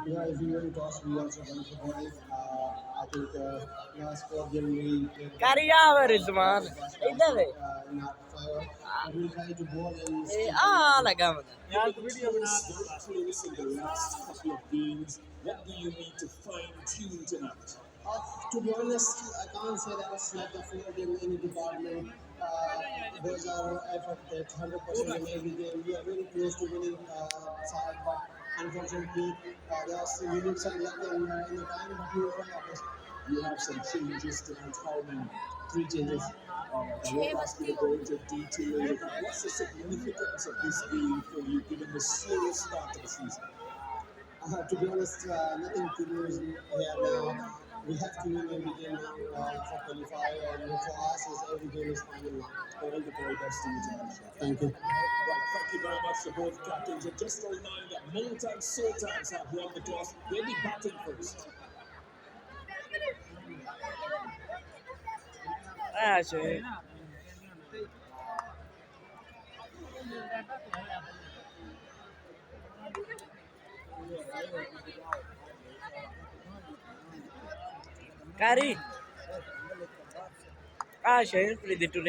Yeah, if we win toss, we also won for bowling. I think last 4 game we played Kariya Rizwan. Either way. in our favor, but we try to bowl and Lagam. Yeah, but players very close in the last couple of games. What do you need to fine tune tonight? To be honest, I can't say that it's like a failed in any department. Those are effort that 100% in every game. We are very close to winning side, but unfortunately, we need some luck in the time, but we will try our best. You have some changes tonight. How many? 3 changes. I won't ask you to go into detail. What's the significance of this game for you, given the slow start of the season? To be honest, nothing to lose here now. We have to win every game now for qualify, and for us, is every game is final now. All the very best to you tonight, Shah. Thank you. Right, thank you very much to both captains. And just a reminder, Multan Sultans have won the toss. They'll be batting first. Sure. Kari. Sure. Pretty to